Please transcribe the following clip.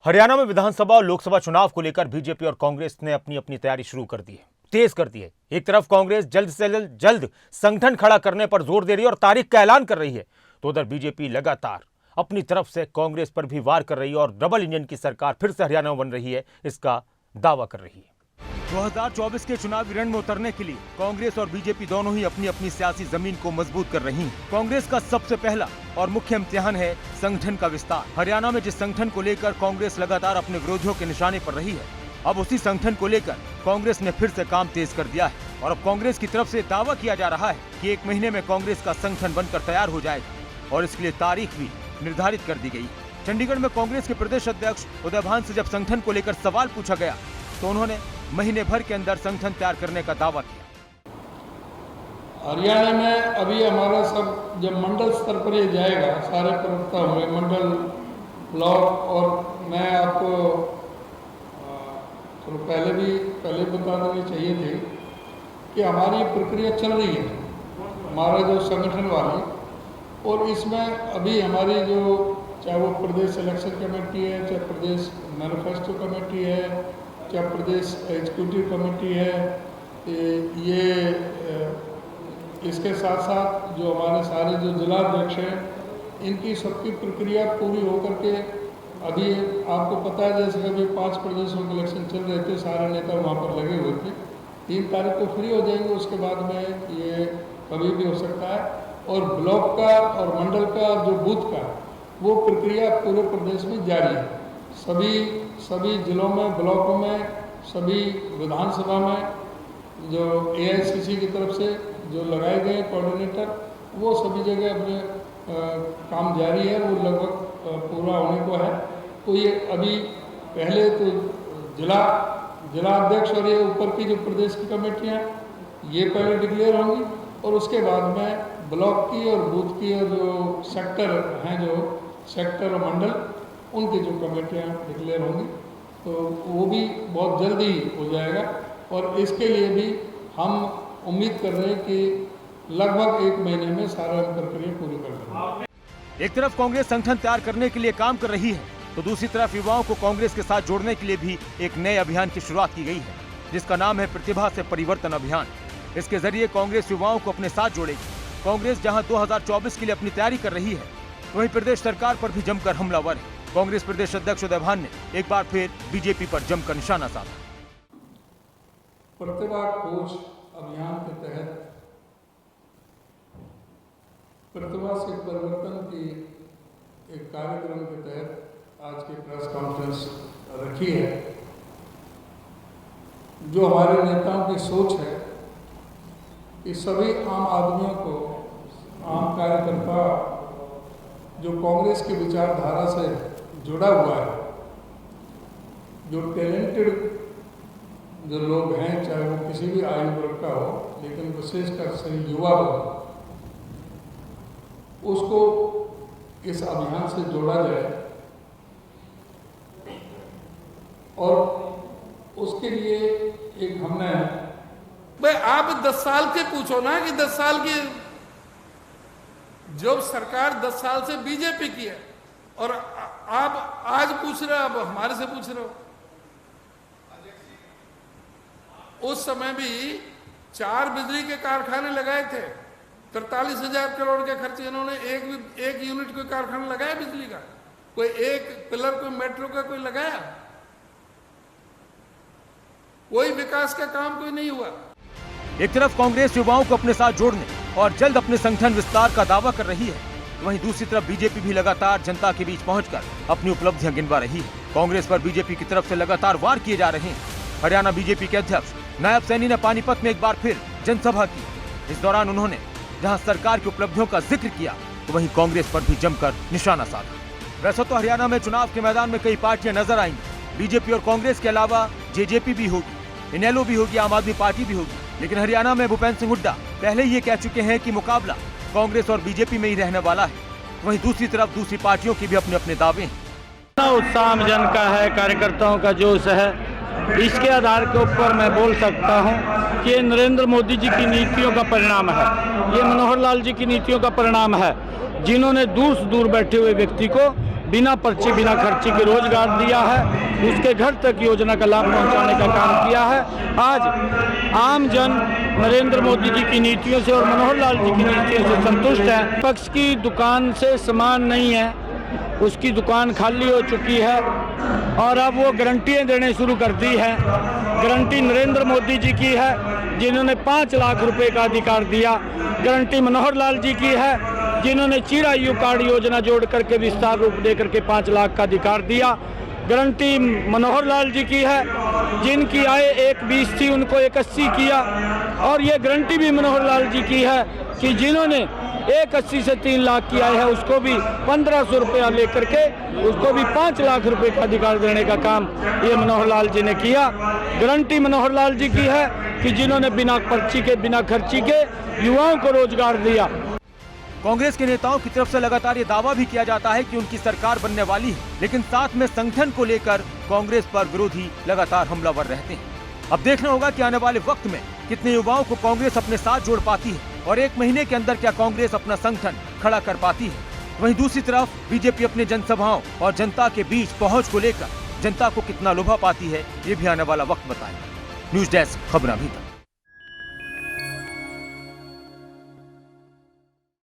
हरियाणा में विधानसभा और लोकसभा चुनाव को लेकर बीजेपी और कांग्रेस ने अपनी अपनी तैयारी शुरू कर दी है, तेज कर दी है। एक तरफ कांग्रेस जल्द से जल्द संगठन खड़ा करने पर जोर दे रही है और तारीख का ऐलान कर रही है, तो उधर बीजेपी लगातार अपनी तरफ से कांग्रेस पर भी वार कर रही है और डबल इंजन की सरकार फिर से हरियाणा में बन रही है, इसका दावा कर रही है। 2024 के चुनावी रण में उतरने के लिए कांग्रेस और बीजेपी दोनों ही अपनी अपनी सियासी जमीन को मजबूत कर रही हैं। कांग्रेस का सबसे पहला और मुख्य इम्तिहान है संगठन का विस्तार। हरियाणा में जिस संगठन को लेकर कांग्रेस लगातार अपने विरोधियों के निशाने पर रही है, अब उसी संगठन को लेकर कांग्रेस ने फिर से काम तेज कर दिया है और अब कांग्रेस की तरफ से दावा किया जा रहा है कि 1 महीने में कांग्रेस का संगठन बनकर तैयार हो जाएगा और इसके लिए तारीख भी निर्धारित कर दी गई। चंडीगढ़ में कांग्रेस के प्रदेश अध्यक्ष उदय भान से जब संगठन को लेकर सवाल पूछा गया तो उन्होंने महीने भर के अंदर संगठन तैयार करने का दावा किया। हरियाणा में अभी हमारा सब जब मंडल स्तर पर ये जाएगा, सारे प्रवक्ता हुए मंडल ब्लॉक, और मैं आपको चलो पहले बता देनी चाहिए थी कि हमारी प्रक्रिया चल रही है, हमारा जो संगठन वाली, और इसमें अभी हमारी जो चाहे वो प्रदेश इलेक्शन कमेटी है, चाहे प्रदेश मैनिफेस्टो कमेटी है, चाहे प्रदेश एग्जीक्यूटिव कमेटी है, ये इसके साथ साथ जो हमारे सारे जो जिलाध्यक्ष हैं, इनकी सबकी प्रक्रिया पूरी होकर के अभी आपको पता है जैसे अभी 5 प्रदेशों के इलेक्शन चल रहे थे, सारे नेता वहाँ पर लगे हुए थे। 3 तारीख को फ्री हो जाएंगे, उसके बाद में ये कभी भी हो सकता है। और ब्लॉक का और मंडल का जो बूथ का वो प्रक्रिया पूरे प्रदेश में जारी है। सभी जिलों में, ब्लॉकों में, सभी विधानसभा में जो एआईसीसी की तरफ से जो लगाए गए कोऑर्डिनेटर, वो सभी जगह अपने काम जारी है, वो लगभग पूरा होने को है। तो ये अभी पहले तो जिला अध्यक्ष और ये ऊपर की जो प्रदेश की कमेटियाँ, ये पहले डिक्लेयर होंगी और उसके बाद में ब्लॉक की और बूथ की और जो सेक्टर हैं, जो सेक्टर और मंडल, उनकी जो कमेटियाँ डिक्लेयर होंगी, तो वो भी बहुत जल्दी हो जाएगा। और इसके लिए भी हम उम्मीद कर रहे हैं कि लगभग 1 महीने में सारा प्रक्रिया पूरी कर देंगे। एक तरफ कांग्रेस संगठन तैयार करने के लिए काम कर रही है, तो दूसरी तरफ युवाओं को कांग्रेस के साथ जोड़ने के लिए भी एक नए अभियान की शुरुआत की गई है, जिसका नाम है प्रतिभा से परिवर्तन अभियान। इसके जरिए कांग्रेस युवाओं को अपने साथ जोड़ेगी। कांग्रेस जहां 2024 के लिए अपनी तैयारी कर रही है, वहीं प्रदेश सरकार पर भी जमकर हमलावर है। कांग्रेस प्रदेश अध्यक्ष उदय भान ने एक बार फिर बीजेपी पर जमकर निशाना साधा। प्रतिभा खोज अभियान के तहत प्रतिभा से परिवर्तन की एक कार्यक्रम के तहत आज की प्रेस कॉन्फ्रेंस रखी है। जो हमारे नेताओं की सोच है कि सभी आम आदमियों को, आम कार्यकर्ता जो कांग्रेस की विचारधारा से जुड़ा हुआ है, जो टैलेंटेड जो लोग हैं, चाहे वो किसी भी आयु वर्ग का हो, लेकिन विशेषकर से युवा हो, उसको इस अभियान से जोड़ा जाए। और उसके लिए एक हमने भाई आप 10 साल के पूछो ना कि 10 साल की जो सरकार 10 साल से बीजेपी की है, और आप आज पूछ रहे हो, अब हमारे से पूछ रहे हो। उस समय भी 4 बिजली के कारखाने लगाए थे, 43,000 करोड़ के खर्चे इन्होंने एक यूनिट कोई कारखाना लगाया बिजली का, कोई एक पिलर, कोई मेट्रो का कोई लगाया? कोई विकास का काम कोई नहीं हुआ। एक तरफ कांग्रेस युवाओं को अपने साथ जोड़ने और जल्द अपने संगठन विस्तार का दावा कर रही है, वहीं दूसरी तरफ बीजेपी भी लगातार जनता के बीच पहुंचकर अपनी उपलब्धियां गिनवा रही है। कांग्रेस पर बीजेपी की तरफ से लगातार वार किए जा रहे हैं। हरियाणा बीजेपी के अध्यक्ष नायब सैनी ने पानीपत में एक बार फिर जनसभा की। इस दौरान उन्होंने जहां सरकार की उपलब्धियों का जिक्र किया, तो वहीं कांग्रेस पर भी जमकर निशाना साधा। वैसे तो हरियाणा में चुनाव के मैदान में कई पार्टियां नजर आएंगी। बीजेपी और कांग्रेस के अलावा जेजेपी भी होगी, इनेलो भी होगी, आम आदमी पार्टी भी होगी। लेकिन हरियाणा में भूपेंद्र सिंह हुड्डा पहले ही ये कह चुके हैं कि मुकाबला कांग्रेस और बीजेपी में ही रहने वाला है। वहीं दूसरी तरफ दूसरी पार्टियों के भी अपने अपने दावे हैं। उत्साह जन का है, कार्यकर्ताओं का जोश है, इसके आधार के ऊपर मैं बोल सकता हूं कि ये नरेंद्र मोदी जी की नीतियों का परिणाम है, ये मनोहर लाल जी की नीतियों का परिणाम है, जिन्होंने दूर से दूर बैठे हुए व्यक्ति को बिना पर्ची बिना खर्ची के रोजगार दिया है, उसके घर तक योजना का लाभ पहुंचाने का काम किया है। आज आम जन नरेंद्र मोदी जी की नीतियों से और मनोहर लाल जी की नीतियों से संतुष्ट है। पक्ष की दुकान से सामान नहीं है, उसकी दुकान खाली हो चुकी है और अब वो गारंटियाँ देने शुरू कर दी है। गारंटी नरेंद्र मोदी जी की है, जिन्होंने 5 लाख रुपए का अधिकार दिया। गारंटी मनोहर लाल जी की है, जिन्होंने चिरायु कार्ड योजना जोड़ करके विस्तार रूप दे करके 5 लाख का अधिकार दिया। गारंटी मनोहर लाल जी की है, जिनकी आय 1,20 थी उनको 1,80 किया। और ये गारंटी भी मनोहर लाल जी की है कि जिन्होंने 1,80 से 3 लाख की आय है, उसको भी 1,500 रुपया लेकर के उसको भी 5 लाख रुपए का अधिकार देने का काम ये मनोहर लाल जी ने किया। गारंटी मनोहर लाल जी की है कि जिन्होंने बिना पर्ची के बिना खर्ची के युवाओं को रोजगार दिया। कांग्रेस के नेताओं की तरफ से लगातार ये दावा भी किया जाता है कि उनकी सरकार बनने वाली है, लेकिन साथ में संगठन को लेकर कांग्रेस पर विरोधी लगातार हमलावर रहते हैं। अब देखना होगा कि आने वाले वक्त में कितने युवाओं को कांग्रेस अपने साथ जोड़ पाती है और 1 महीने के अंदर क्या कांग्रेस अपना संगठन खड़ा कर पाती है। वहीं दूसरी तरफ बीजेपी अपने जनसभाओं और जनता के बीच पहुंच को लेकर जनता को कितना लुभा पाती है, ये भी आने वाला वक्त बताएगा। न्यूज डेस्क, खबरां भी।